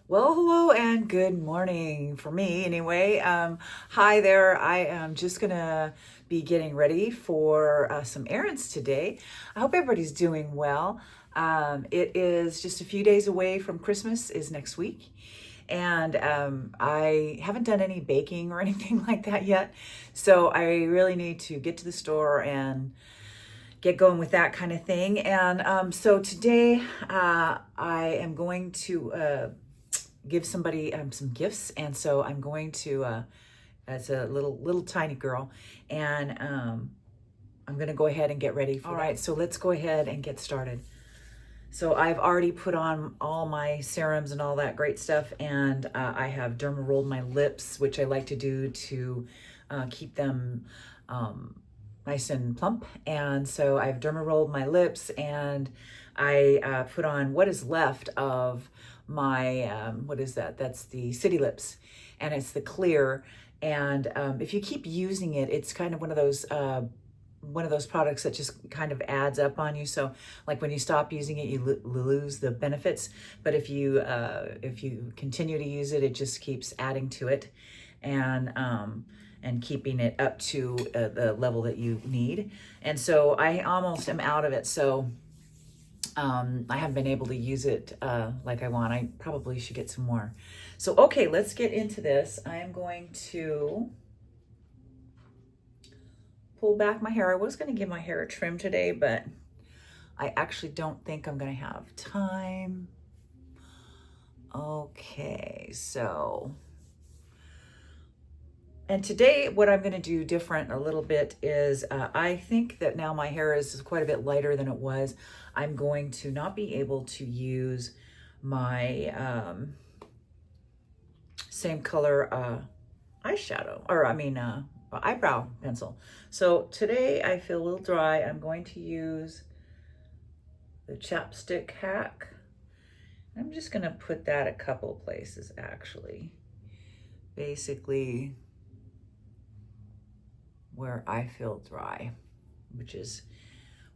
Well, hello and good morning for me anyway. Hi there. I am just gonna be getting ready for some errands today. I hope everybody's doing well. It is just a few days away from Christmas is next week. And I haven't done any baking or anything like that yet. So I really need to get to the store and get going with that kind of thing. And so today I am going to give somebody some gifts, and so I'm going to as a little tiny girl, and I'm going to go ahead and get ready for All right, so let's go ahead and get started. So I've already put on all my serums and all that great stuff, and I have derma rolled my lips, which I like to do to keep them nice and plump. And so I've derma rolled my lips, and I put on what is left of my what is that? That's the City Lips, and it's the clear. And if you keep using it, it's kind of one of those products that just kind of adds up on you. So like when you stop using it, you lose the benefits. But if you continue to use it, it just keeps adding to it, and keeping it up to the level that you need. And so I almost am out of it. So I haven't been able to use it like I want. I probably should get some more. So, okay, let's get into this. I am going to pull back my hair. I was going to give my hair a trim today, but I actually don't think I'm going to have time. Okay, so, and today what I'm going to do different a little bit is I think that now my hair is quite a bit lighter than it was. I'm going to not be able to use my same color eyeshadow, or I mean eyebrow pencil. So today I feel a little dry. I'm going to use the chapstick hack. I'm just going to put that a couple of places actually. Basically where I feel dry, which is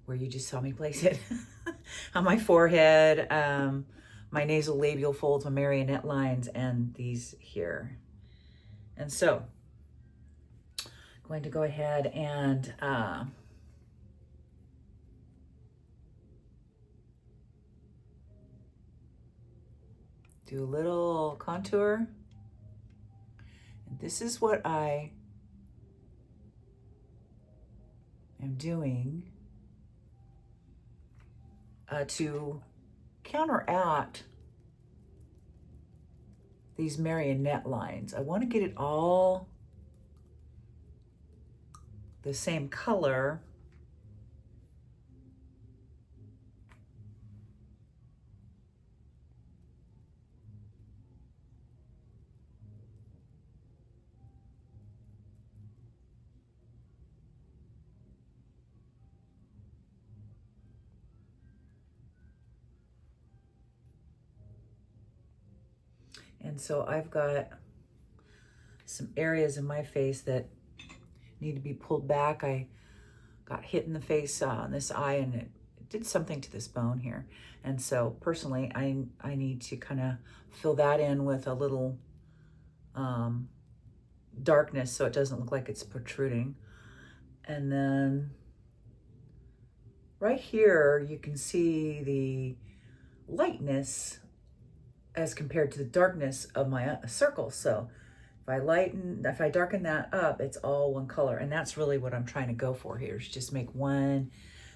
where you just saw me place it. On my forehead, my nasal labial folds, my marionette lines, and these here. And so I'm going to go ahead and do a little contour. And this is what I am doing to counteract these marionette lines. I want to get it all the same color. And so I've got some areas in my face that need to be pulled back. I got hit in the face on this eye, and it did something to this bone here. And so personally, I need to kind of fill that in with a little darkness so it doesn't look like it's protruding. And then right here, you can see the lightness as compared to the darkness of my circle. So if I darken that up, it's all one color. And that's really what I'm trying to go for here, is just make one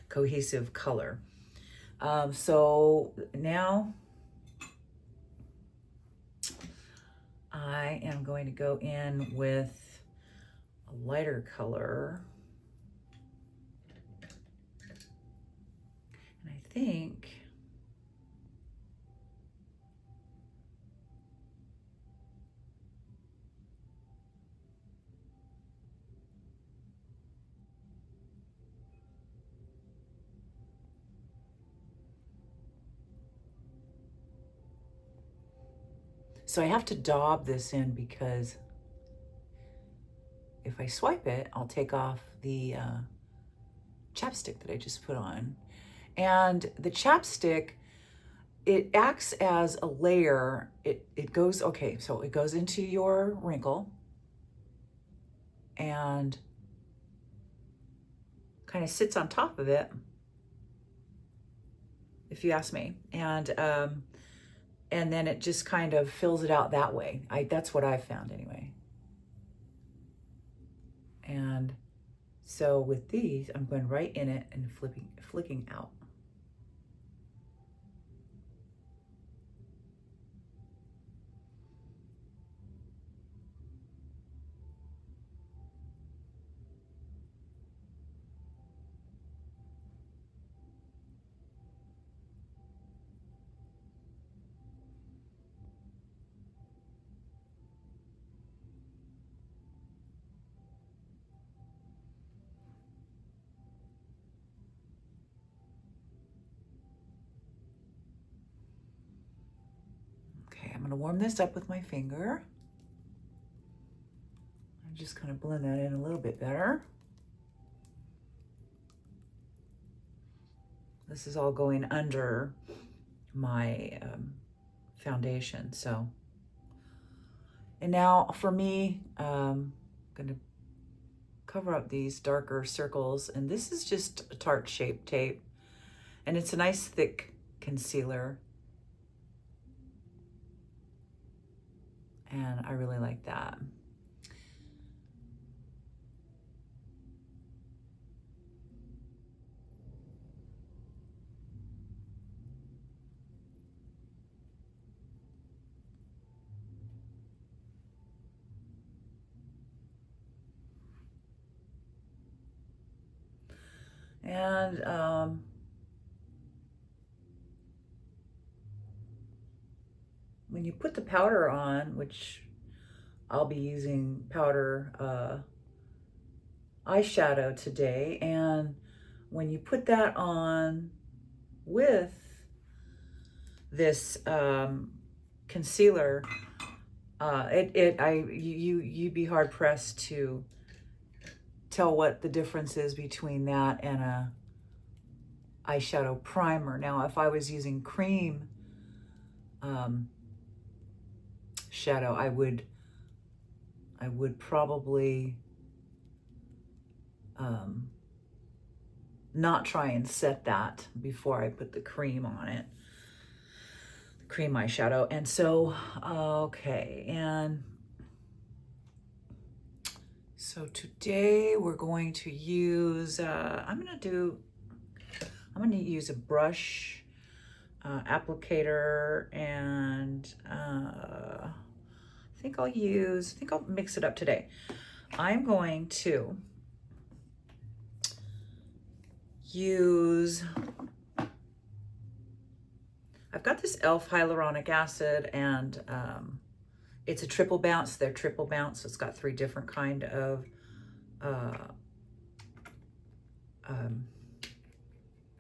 cohesive color. So now I am going to go in with a lighter color. And I think so I have to daub this in, because if I swipe it, I'll take off the chapstick that I just put on. And the chapstick it acts as a layer. It goes, okay, so it goes into your wrinkle and kind of sits on top of it, if you ask me. And then it just kind of fills it out that way. That's what I've found anyway. And so with these, I'm going right in it and flicking out. I'm going to warm this up with my finger. I'm just kind of blend that in a little bit better. This is all going under my foundation. So, and now for me, I'm going to cover up these darker circles. And this is just a Tarte Shape Tape. And it's a nice thick concealer. And I really like that. And when you put the powder on, which I'll be using powder eyeshadow today, and when you put that on with this concealer, you'd be hard pressed to tell what the difference is between that and a eyeshadow primer. Now, if I was using cream shadow, I would probably not try and set that before I put the cream on it, the cream eyeshadow. And so, okay, and so today we're going to use, I'm going to use a brush applicator, and I think I'll mix it up today. I'm going to use, I've got this e.l.f. hyaluronic acid, and it's a triple bounce. They're triple bounce, so it's got 3 different kind of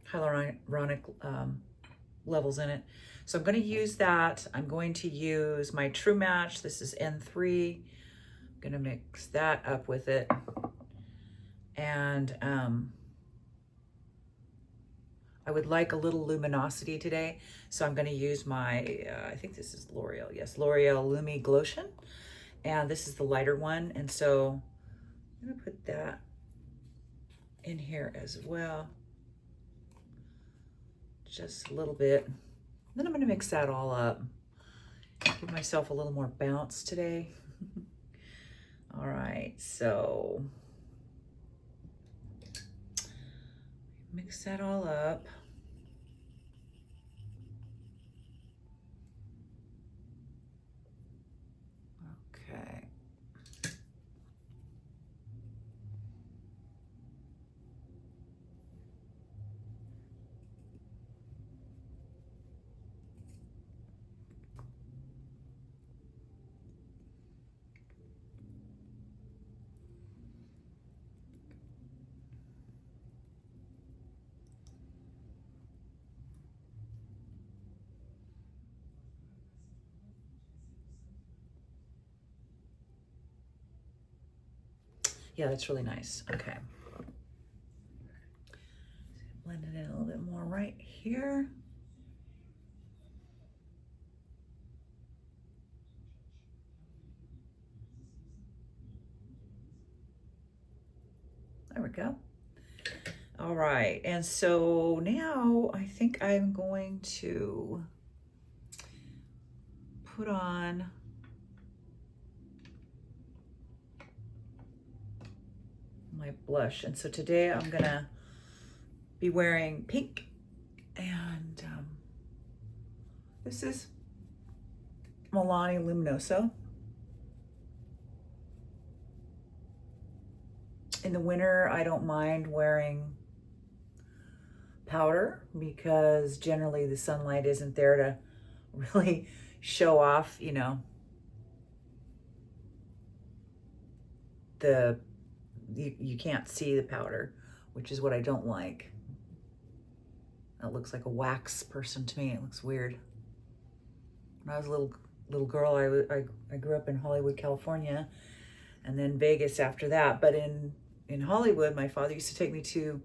hyaluronic levels in it. So I'm going to use that. I'm going to use my True Match. This is N3. I'm going to mix that up with it. And I would like a little luminosity today. So I'm going to use my, I think this is L'Oreal. Yes, L'Oreal Lumi Glotion. And this is the lighter one. And so I'm going to put that in here as well. Just a little bit. Then I'm going to mix that all up. Give myself a little more bounce today. All right, so mix that all up. Okay. Yeah, that's really nice. Okay. Blend it in a little bit more right here. There we go. All right, and so now I think I'm going to put on my blush. And so today I'm gonna be wearing pink, and this is Milani Luminoso. In the winter, I don't mind wearing powder because generally the sunlight isn't there to really show off, you know, you can't see the powder, which is what I don't like. It looks like a wax person to me. It looks weird. When I was a little girl, I grew up in Hollywood, California, and then Vegas after that. But in Hollywood, my father used to take me to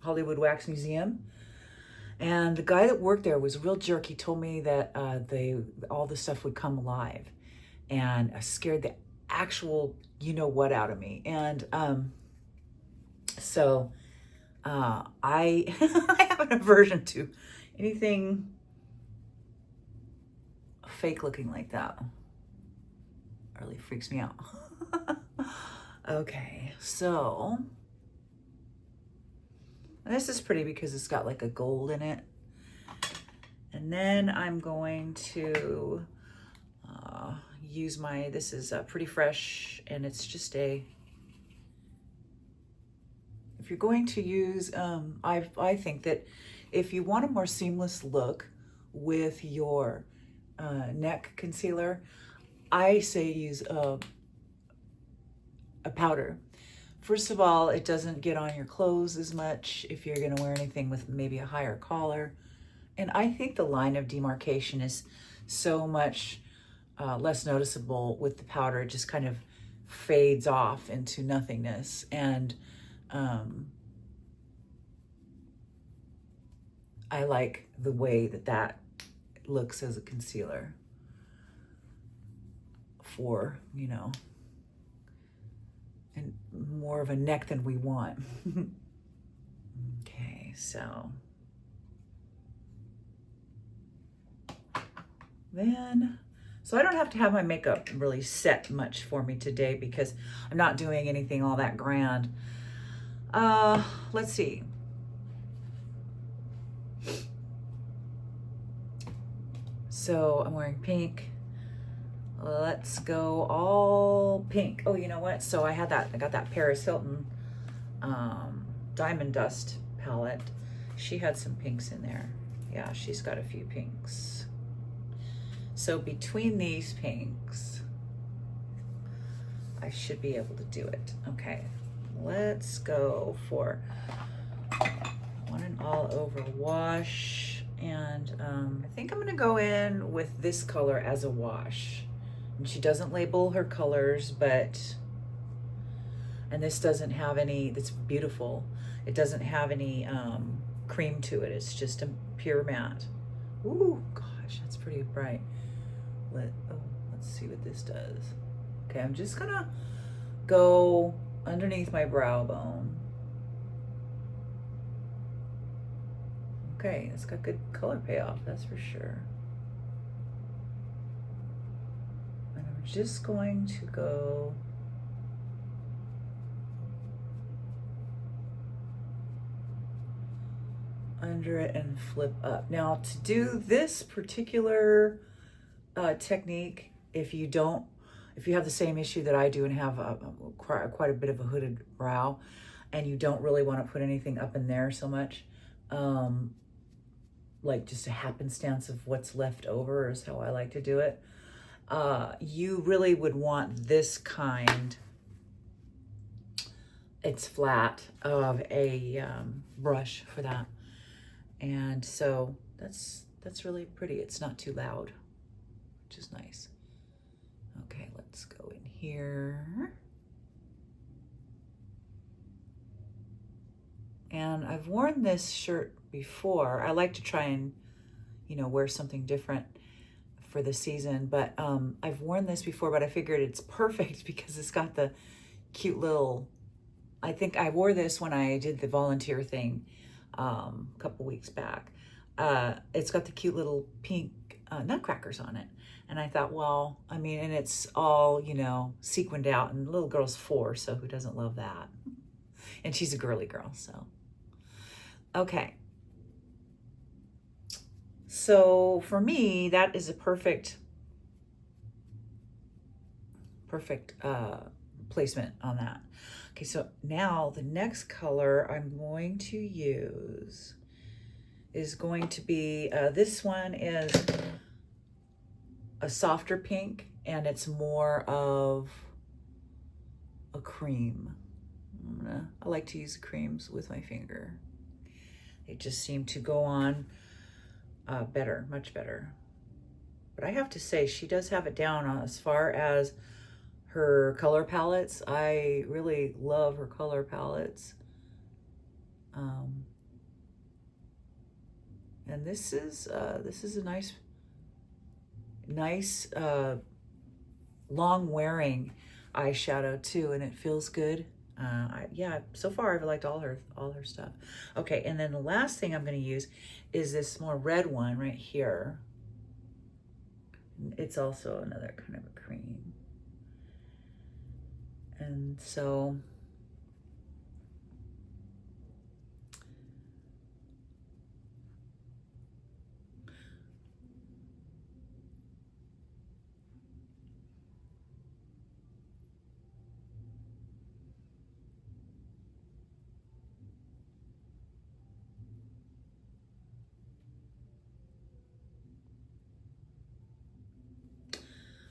Hollywood Wax Museum, and the guy that worked there was a real jerk. He told me that all the stuff would come alive, and scared the actual you know what out of me. And so I I have an aversion to anything fake looking like that. It really freaks me out. Okay, so this is pretty because it's got like a gold in it. And then I'm going to use this is Pretty Fresh, and it's just if you're going to use, I think that if you want a more seamless look with your neck concealer, I say use a powder. First of all, it doesn't get on your clothes as much if you're going to wear anything with maybe a higher collar. And I think the line of demarcation is so much less noticeable with the powder. It just kind of fades off into nothingness. And I like the way that looks as a concealer for, you know, and more of a neck than we want. Okay, so I don't have to have my makeup really set much for me today because I'm not doing anything all that grand. Let's see. So I'm wearing pink. Let's go all pink. Oh, you know what? So I got that Paris Hilton Diamond Dust palette. She had some pinks in there. Yeah, she's got a few pinks. So between these pinks, I should be able to do it. Okay, let's go for one and all over wash. And I think I'm gonna go in with this color as a wash. And she doesn't label her colors, and this doesn't have any, that's beautiful. It doesn't have any cream to it. It's just a pure matte. Ooh, gosh, that's pretty bright. Let's see what this does. Okay, I'm just gonna go underneath my brow bone. Okay, it's got good color payoff, that's for sure. And I'm just going to go under it and flip up. Now, to do this particular technique, if you have the same issue that I do and have quite a bit of a hooded brow, and you don't really want to put anything up in there so much, like just a happenstance of what's left over is how I like to do it. You really would want this kind, it's flat, of a brush for that. And so that's really pretty. It's not too loud, which is nice. Okay, let's go in here. And I've worn this shirt before. I like to try and, you know, wear something different for the season, but I've worn this before, but I figured it's perfect because it's got the cute little I think I wore this when I did the volunteer thing a couple weeks back. It's got the cute little pink nutcrackers on it. And I thought, well, I mean, and it's all, you know, sequined out, and the little girl's 4, so who doesn't love that? And she's a girly girl, so. Okay. So for me, that is a perfect placement on that. Okay, so now the next color I'm going to use is going to be, this one is a softer pink, and it's more of a cream. I like to use creams with my finger. They just seem to go on better, much better. But I have to say, she does have it down as far as her color palettes. I really love her color palettes. And this is a nice long wearing eyeshadow too, and it feels good. Yeah, so far I've liked all her stuff. Okay, and then the last thing I'm going to use is this more red one right here. It's also another kind of a cream. And so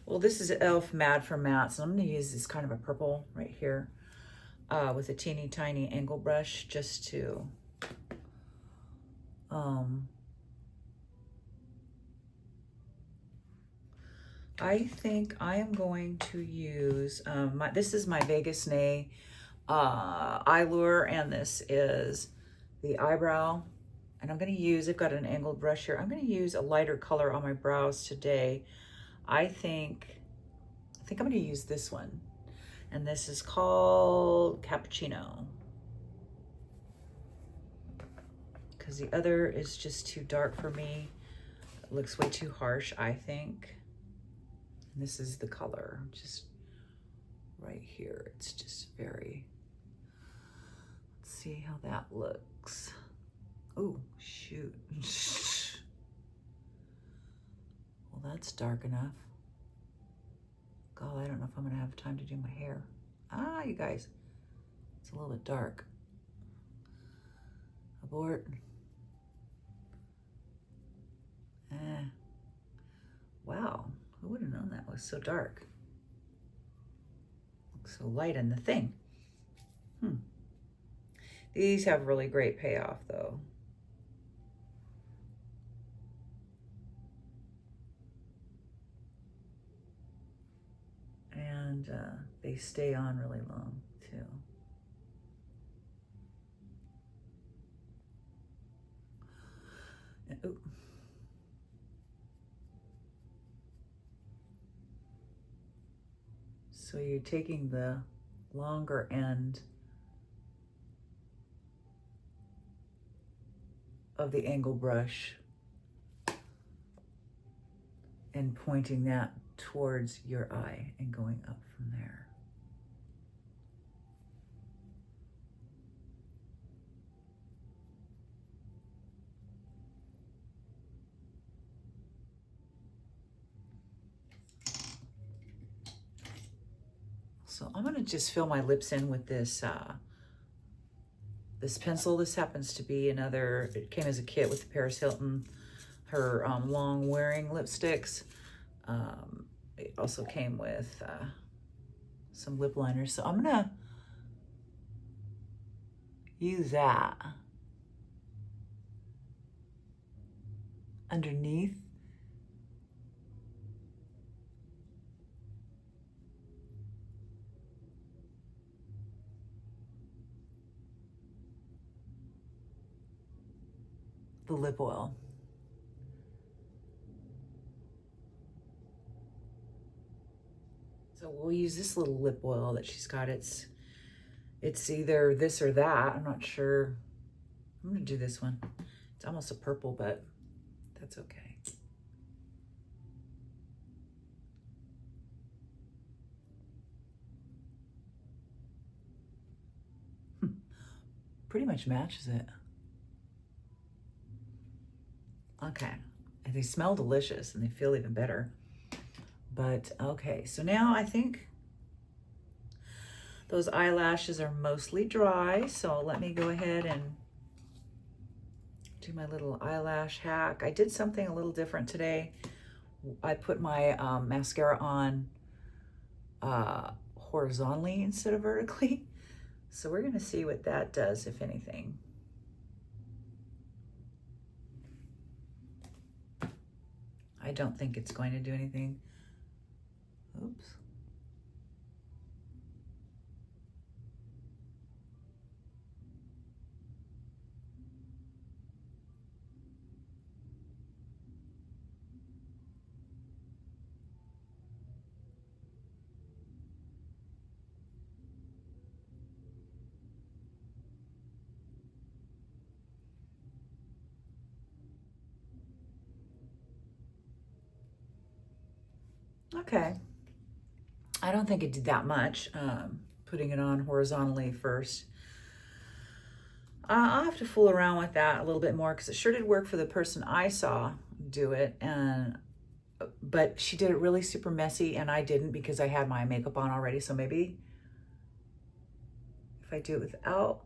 well, this is e.l.f. Mad for Matte, so I'm going to use this kind of a purple right here with a teeny tiny angle brush just to I think I am going to use, this is my Vegas Nay eye lure, and this is the Eyebrow. And I'm going to use, I've got an angled brush here. I'm going to use a lighter color on my brows today. I think I'm going to use this one. And this is called Cappuccino. Because the other is just too dark for me. It looks way too harsh, I think. And this is the color, just right here. It's just very, let's see how that looks. Oh, shoot. Well, that's dark enough. God, I don't know if I'm gonna have time to do my hair. Ah, you guys, it's a little bit dark. Abort. Wow, who would have known that was so dark? Looks so light in the thing. These have really great payoff though. And they stay on really long too. Ooh. So you're taking the longer end of the angle brush and pointing that towards your eye and going up from there. So I'm gonna just fill my lips in with this this pencil. This happens to be another, it came as a kit with the Paris Hilton, her long wearing lipsticks. It also came with some lip liners. So I'm gonna use that underneath. The lip oil. So we'll use this little lip oil that she's got. It's it's either this or that. I'm not sure. I'm gonna do this one. It's almost a purple, but that's okay. Pretty much matches it. Okay, and they smell delicious and they feel even better. But okay, so now I think those eyelashes are mostly dry, so let me go ahead and do my little eyelash hack. I did something a little different today. I put my mascara on horizontally instead of vertically. So we're gonna see what that does, if anything. I don't think it's going to do anything. Oops. Okay. I don't think it did that much, putting it on horizontally first. I'll have to fool around with that a little bit more because it sure did work for the person I saw do it, but she did it really super messy and I didn't because I had my makeup on already. So maybe if I do it without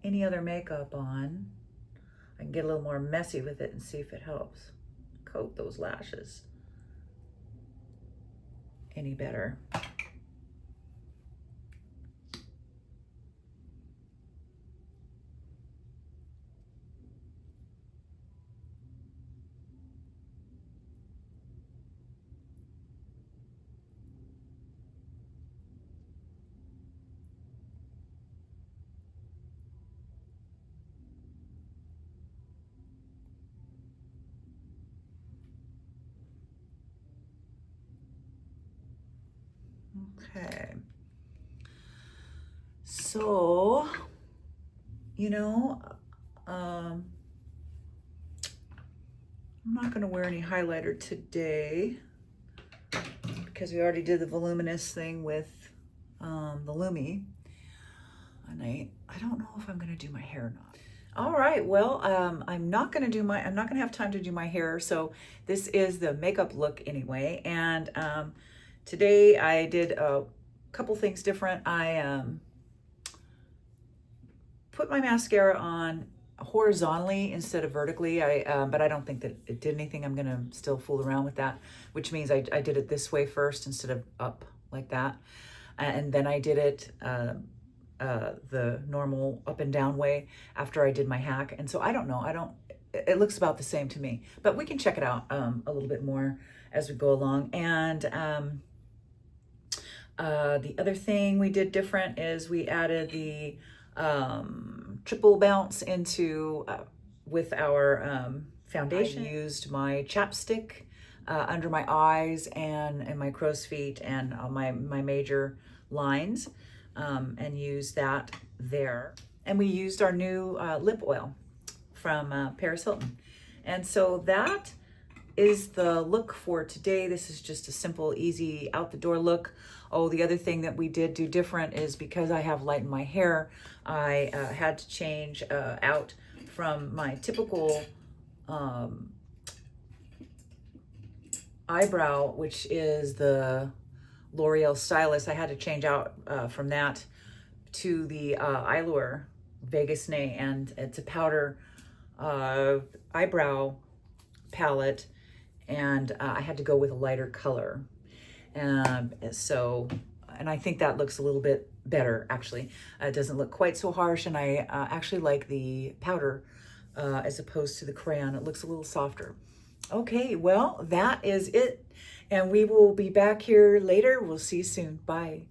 any other makeup on, I can get a little more messy with it and see if it helps coat those lashes any better. Okay. So, you know, I'm not going to wear any highlighter today because we already did the voluminous thing with the Lumi. And I don't know if I'm going to do my hair or not. All right, well, I'm not going to have time to do my hair. So this is the makeup look anyway. And today I did a couple things different. I put my mascara on horizontally instead of vertically. But I don't think that it did anything. I'm gonna still fool around with that, which means I did it this way first instead of up like that. And then I did it the normal up and down way after I did my hack. And so I don't know, it looks about the same to me, but we can check it out a little bit more as we go along. And the other thing we did different is we added the triple bounce into with our foundation. I used my chapstick under my eyes and my crow's feet and my major lines, and used that there. And we used our new lip oil from Paris Hilton. And so that is the look for today. This is just a simple, easy, out the door look. Oh, the other thing that we did do different is because I have light in my hair, I had to change out from my typical eyebrow, which is the L'Oreal Stylist. I had to change out from that to the Eyelure Vegas Nay, and it's a powder eyebrow palette, and I had to go with a lighter color. And I think that looks a little bit better, actually. It doesn't look quite so harsh, and I actually like the powder as opposed to the crayon. It looks a little softer. Okay, well, that is it. And we will be back here later. We'll see you soon. Bye.